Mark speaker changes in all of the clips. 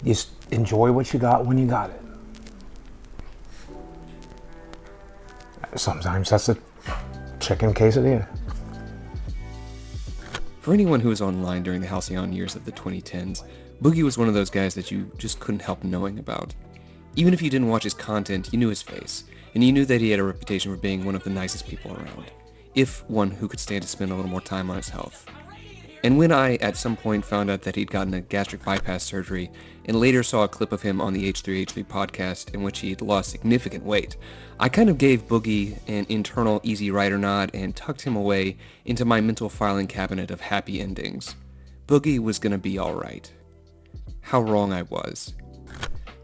Speaker 1: Just enjoy what you got when you got it. Sometimes that's a chicken quesadilla.
Speaker 2: For anyone who was online during the halcyon years of the 2010s, Boogie was one of those guys that you just couldn't help knowing about. Even if you didn't watch his content, you knew his face, and you knew that he had a reputation for being one of the nicest people around, if one who could stand to spend a little more time on his health. And when I, at some point, found out that he'd gotten a gastric bypass surgery, and later saw a clip of him on the H3H3 podcast in which he'd lost significant weight, I kind of gave Boogie an internal easy rider nod and tucked him away into my mental filing cabinet of happy endings. Boogie was gonna be alright. How wrong I was.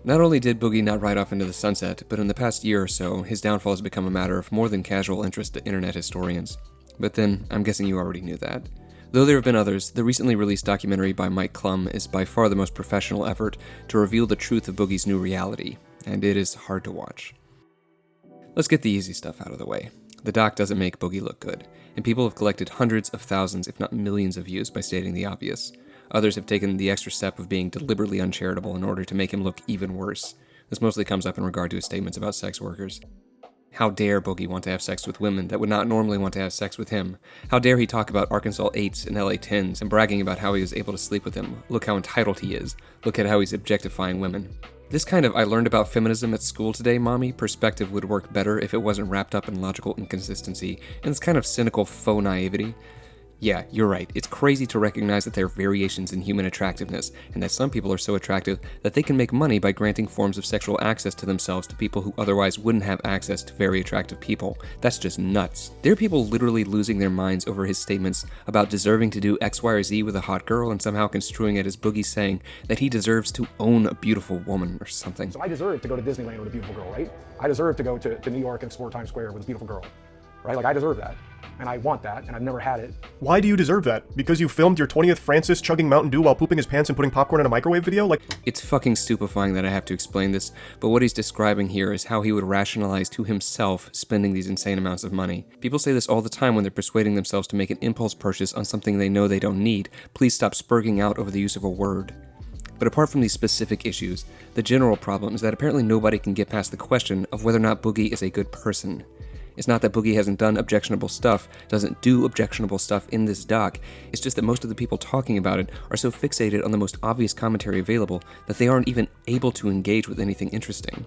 Speaker 2: Not only did Boogie not ride off into the sunset, but in the past year or so, his downfall has become a matter of more than casual interest to internet historians. But then, I'm guessing you already knew that. Though there have been others, the recently released documentary by Mike Clum is by far the most professional effort to reveal the truth of Boogie's new reality, and it is hard to watch. Let's get the easy stuff out of the way. The doc doesn't make Boogie look good, and people have collected hundreds of thousands, if not millions of views by stating the obvious. Others have taken the extra step of being deliberately uncharitable in order to make him look even worse. This mostly comes up in regard to his statements about sex workers. How dare Boogie want to have sex with women that would not normally want to have sex with him? How dare he talk about Arkansas 8s and LA 10s and bragging about how he was able to sleep with them? Look how entitled he is. Look at how he's objectifying women. This kind of I learned about feminism at school today, mommy, perspective would work better if it wasn't wrapped up in logical inconsistency and this kind of cynical faux naivety. Yeah, you're right. It's crazy to recognize that there are variations in human attractiveness, and that some people are so attractive that they can make money by granting forms of sexual access to themselves to people who otherwise wouldn't have access to very attractive people. That's just nuts. There are people literally losing their minds over his statements about deserving to do X, Y, or Z with a hot girl and somehow construing it as Boogie saying that he deserves to own a beautiful woman or something.
Speaker 3: So I deserve to go to Disneyland with a beautiful girl, right? I deserve to go to New York and explore Times Square with a beautiful girl, right? Like I deserve that. And I want that, and I've never had it.
Speaker 4: Why do you deserve that? Because you filmed your 20th Francis chugging Mountain Dew while pooping his pants and putting popcorn in a microwave video?
Speaker 2: It's fucking stupefying that I have to explain this, but what he's describing here is how he would rationalize to himself spending these insane amounts of money. People say this all the time when they're persuading themselves to make an impulse purchase on something they know they don't need. Please stop spurging out over the use of a word. But apart from these specific issues, the general problem is that apparently nobody can get past the question of whether or not Boogie is a good person. It's not that Boogie hasn't done objectionable stuff, doesn't do objectionable stuff in this doc, it's just that most of the people talking about it are so fixated on the most obvious commentary available that they aren't even able to engage with anything interesting.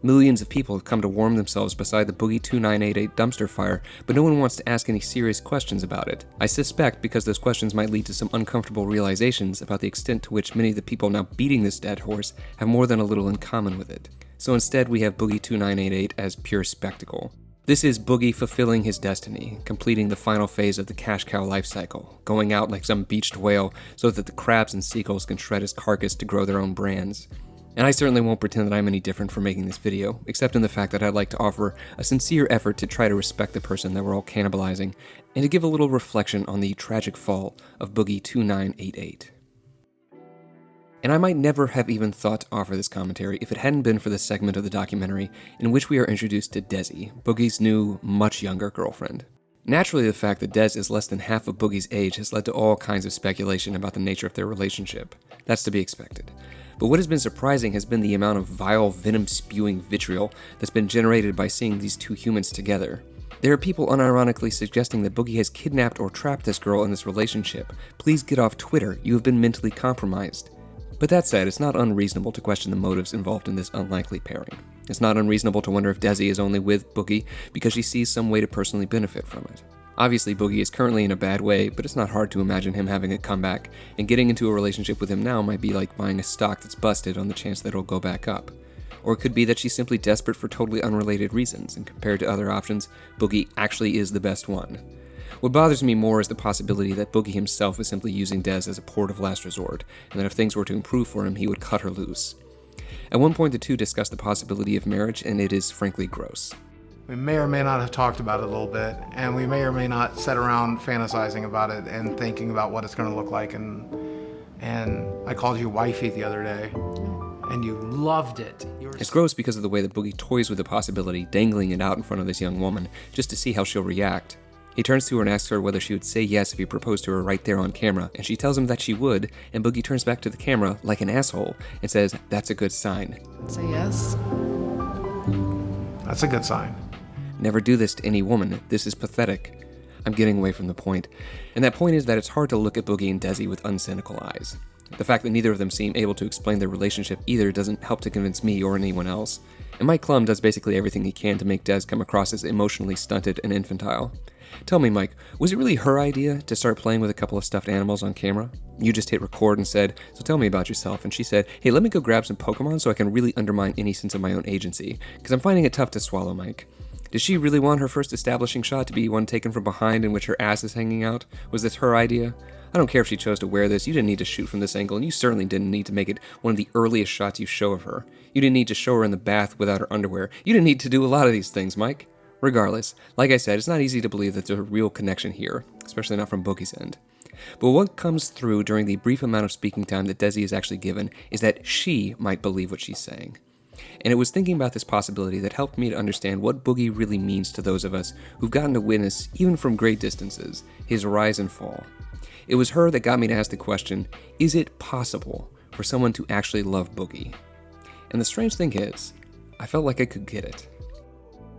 Speaker 2: Millions of people have come to warm themselves beside the Boogie2988 dumpster fire, but no one wants to ask any serious questions about it. I suspect because those questions might lead to some uncomfortable realizations about the extent to which many of the people now beating this dead horse have more than a little in common with it. So instead we have Boogie2988 as pure spectacle. This is Boogie fulfilling his destiny, completing the final phase of the cash cow life cycle, going out like some beached whale so that the crabs and seagulls can shred his carcass to grow their own brands. And I certainly won't pretend that I'm any different for making this video, except in the fact that I'd like to offer a sincere effort to try to respect the person that we're all cannibalizing, and to give a little reflection on the tragic fall of Boogie2988. And I might never have even thought to offer this commentary if it hadn't been for this segment of the documentary in which we are introduced to Desi, Boogie's new, much younger girlfriend. Naturally, the fact that Des is less than half of Boogie's age has led to all kinds of speculation about the nature of their relationship. That's to be expected. But what has been surprising has been the amount of vile, venom-spewing vitriol that's been generated by seeing these two humans together. There are people unironically suggesting that Boogie has kidnapped or trapped this girl in this relationship. Please get off Twitter, you have been mentally compromised. But that said, it's not unreasonable to question the motives involved in this unlikely pairing. It's not unreasonable to wonder if Desi is only with Boogie because she sees some way to personally benefit from it. Obviously, Boogie is currently in a bad way, but it's not hard to imagine him having a comeback, and getting into a relationship with him now might be like buying a stock that's busted on the chance that it'll go back up. Or it could be that she's simply desperate for totally unrelated reasons, and compared to other options, Boogie actually is the best one. What bothers me more is the possibility that Boogie himself is simply using Des as a port of last resort, and that if things were to improve for him, he would cut her loose. At one point, the two discuss the possibility of marriage, and it is frankly gross.
Speaker 5: We may or may not have talked about it a little bit, and we may or may not sit around fantasizing about it and thinking about what it's going to look like. And I called you wifey the other day, and you loved it.
Speaker 2: It's gross because of the way that Boogie toys with the possibility, dangling it out in front of this young woman, just to see how she'll react. He turns to her and asks her whether she would say yes if he proposed to her right there on camera, and she tells him that she would, and Boogie turns back to the camera like an asshole and says, "That's a good sign."
Speaker 6: Say yes.
Speaker 5: That's a good sign.
Speaker 2: Never do this to any woman. This is pathetic. I'm getting away from the point. And that point is that it's hard to look at Boogie and Desi with uncynical eyes. The fact that neither of them seem able to explain their relationship either doesn't help to convince me or anyone else. And Mike Clum does basically everything he can to make Des come across as emotionally stunted and infantile. Tell me, Mike, was it really her idea to start playing with a couple of stuffed animals on camera? You just hit record and said, "So tell me about yourself," and she said, "Hey, let me go grab some Pokemon so I can really undermine any sense of my own agency, because I'm finding it tough to swallow, Mike." Did she really want her first establishing shot to be one taken from behind in which her ass is hanging out? Was this her idea? I don't care if she chose to wear this, you didn't need to shoot from this angle, and you certainly didn't need to make it one of the earliest shots you show of her. You didn't need to show her in the bath without her underwear. You didn't need to do a lot of these things, Mike. Regardless, like I said, it's not easy to believe that there's a real connection here, especially not from Boogie's end. But what comes through during the brief amount of speaking time that Desi is actually given is that she might believe what she's saying. And it was thinking about this possibility that helped me to understand what Boogie really means to those of us who've gotten to witness, even from great distances, his rise and fall. It was her that got me to ask the question, is it possible for someone to actually love Boogie? And the strange thing is, I felt like I could get it.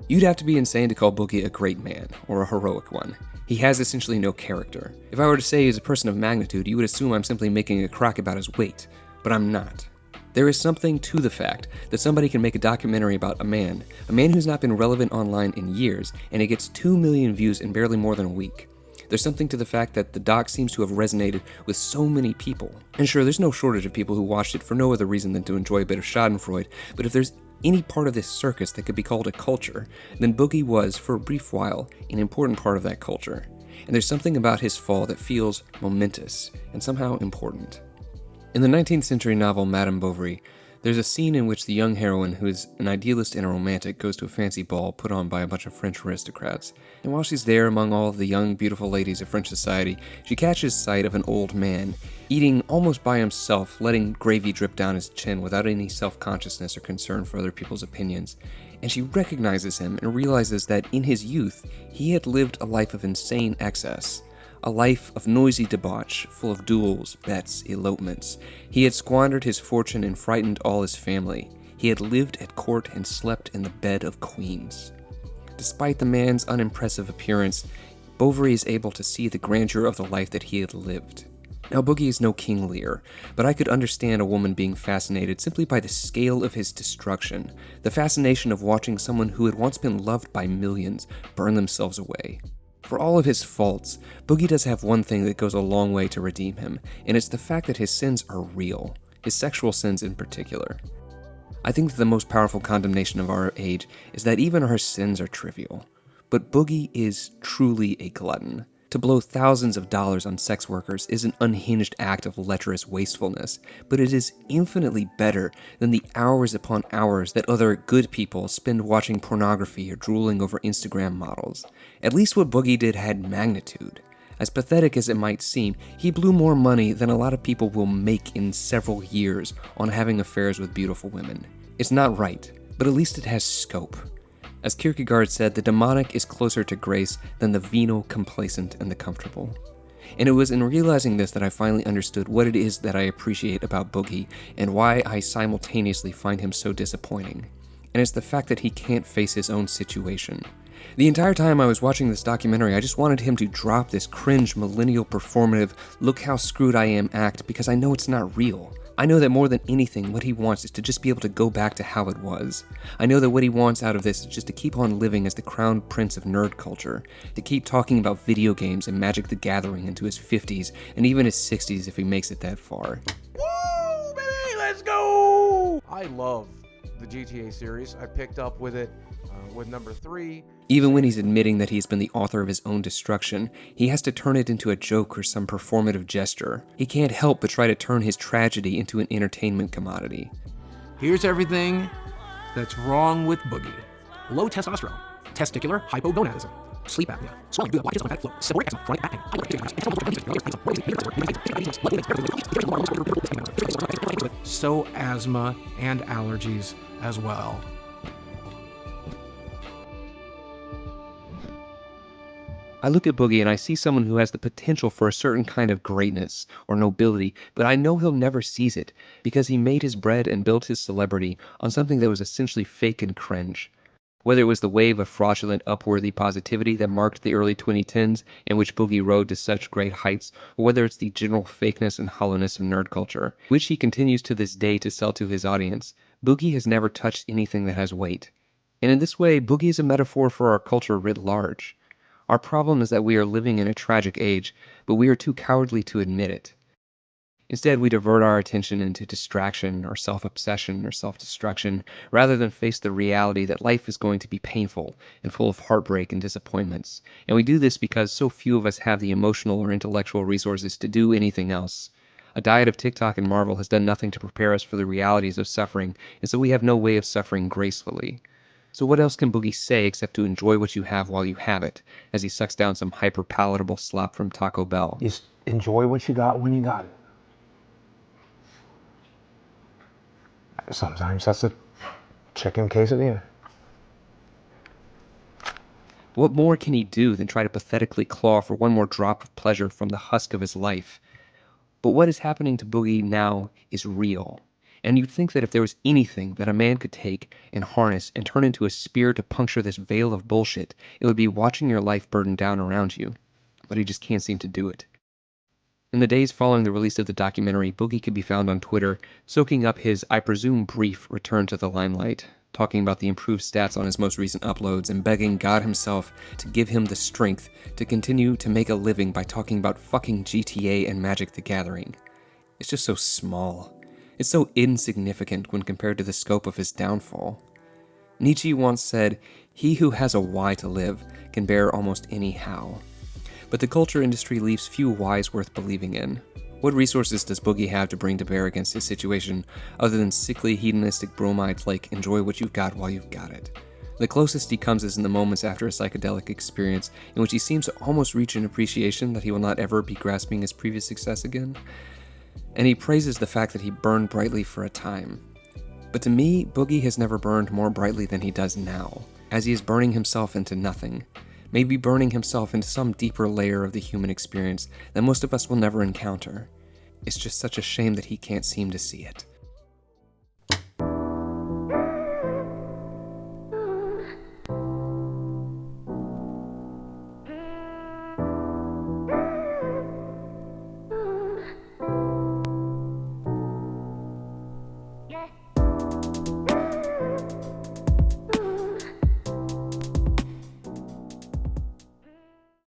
Speaker 2: You'd have to be insane to call Boogie a great man, or a heroic one. He has essentially no character. If I were to say he's a person of magnitude, you would assume I'm simply making a crack about his weight, but I'm not. There is something to the fact that somebody can make a documentary about a man who's not been relevant online in years, and it gets 2 million views in barely more than a week. There's something to the fact that the doc seems to have resonated with so many people. And sure, there's no shortage of people who watched it for no other reason than to enjoy a bit of schadenfreude, but if there's any part of this circus that could be called a culture, then Boogie was, for a brief while, an important part of that culture. And there's something about his fall that feels momentous and somehow important. In the 19th century novel Madame Bovary, there's a scene in which the young heroine, who is an idealist and a romantic, goes to a fancy ball put on by a bunch of French aristocrats. And while she's there among all of the young, beautiful ladies of French society, she catches sight of an old man, eating almost by himself, letting gravy drip down his chin without any self-consciousness or concern for other people's opinions. And she recognizes him and realizes that in his youth, he had lived a life of insane excess. A life of noisy debauch, full of duels, bets, elopements. He had squandered his fortune and frightened all his family. He had lived at court and slept in the bed of queens. Despite the man's unimpressive appearance, Bovary is able to see the grandeur of the life that he had lived. Now, Boogie is no King Lear, but I could understand a woman being fascinated simply by the scale of his destruction, the fascination of watching someone who had once been loved by millions burn themselves away. For all of his faults, Boogie does have one thing that goes a long way to redeem him, and it's the fact that his sins are real, his sexual sins in particular. I think that the most powerful condemnation of our age is that even our sins are trivial. But Boogie is truly a glutton. To blow thousands of dollars on sex workers is an unhinged act of lecherous wastefulness, but it is infinitely better than the hours upon hours that other good people spend watching pornography or drooling over Instagram models. At least what Boogie did had magnitude. As pathetic as it might seem, he blew more money than a lot of people will make in several years on having affairs with beautiful women. It's not right, but at least it has scope. As Kierkegaard said, the demonic is closer to grace than the venal, complacent, and the comfortable. And it was in realizing this that I finally understood what it is that I appreciate about Boogie and why I simultaneously find him so disappointing. And it's the fact that he can't face his own situation. The entire time I was watching this documentary, I just wanted him to drop this cringe, millennial, performative, look how screwed I am act because I know it's not real. I know that more than anything, what he wants is to just be able to go back to how it was. I know that what he wants out of this is just to keep on living as the crown prince of nerd culture, to keep talking about video games and Magic the Gathering into his 50s, and even his 60s if he makes it that far.
Speaker 3: Woo, baby, let's go! I love the GTA series. I picked up with it with number 3.
Speaker 2: Even when he's admitting that he's been the author of his own destruction, he has to turn it into a joke or some performative gesture. He can't help but try to turn his tragedy into an entertainment commodity.
Speaker 7: Here's everything that's wrong with Boogie. Low testosterone, testicular hypogonadism, sleep apnea, swelling due to blockage of lymphatic flow, seborrheic eczema, chronic back pain, so asthma and allergies as well.
Speaker 2: I look at Boogie and I see someone who has the potential for a certain kind of greatness or nobility, but I know he'll never seize it because he made his bread and built his celebrity on something that was essentially fake and cringe. Whether it was the wave of fraudulent, upworthy positivity that marked the early 2010s, in which Boogie rode to such great heights, or whether it's the general fakeness and hollowness of nerd culture, which he continues to this day to sell to his audience, Boogie has never touched anything that has weight. And in this way, Boogie is a metaphor for our culture writ large. Our problem is that we are living in a tragic age, but we are too cowardly to admit it. Instead, we divert our attention into distraction or self-obsession or self-destruction, rather than face the reality that life is going to be painful and full of heartbreak and disappointments. And we do this because so few of us have the emotional or intellectual resources to do anything else. A diet of TikTok and Marvel has done nothing to prepare us for the realities of suffering, and so we have no way of suffering gracefully. So what else can Boogie say except to enjoy what you have while you have it, as he sucks down some hyper-palatable slop from Taco Bell?
Speaker 1: Just enjoy what you got when you got it. Sometimes that's a chicken quesadilla.
Speaker 2: What more can he do than try to pathetically claw for one more drop of pleasure from the husk of his life? But what is happening to Boogie now is real. And you'd think that if there was anything that a man could take and harness and turn into a spear to puncture this veil of bullshit, it would be watching your life burden down around you. But he just can't seem to do it. In the days following the release of the documentary, Boogie could be found on Twitter, soaking up his, I presume, brief return to the limelight, talking about the improved stats on his most recent uploads and begging God himself to give him the strength to continue to make a living by talking about fucking GTA and Magic the Gathering. It's just so small. It's so insignificant when compared to the scope of his downfall. Nietzsche once said, "He who has a why to live can bear almost any how." But the culture industry leaves few whys worth believing in. What resources does Boogie have to bring to bear against his situation, other than sickly hedonistic bromides like enjoy what you've got while you've got it? The closest he comes is in the moments after a psychedelic experience, in which he seems to almost reach an appreciation that he will not ever be grasping his previous success again. And he praises the fact that he burned brightly for a time. But to me, Boogie has never burned more brightly than he does now, as he is burning himself into nothing, maybe burning himself into some deeper layer of the human experience that most of us will never encounter. It's just such a shame that he can't seem to see it.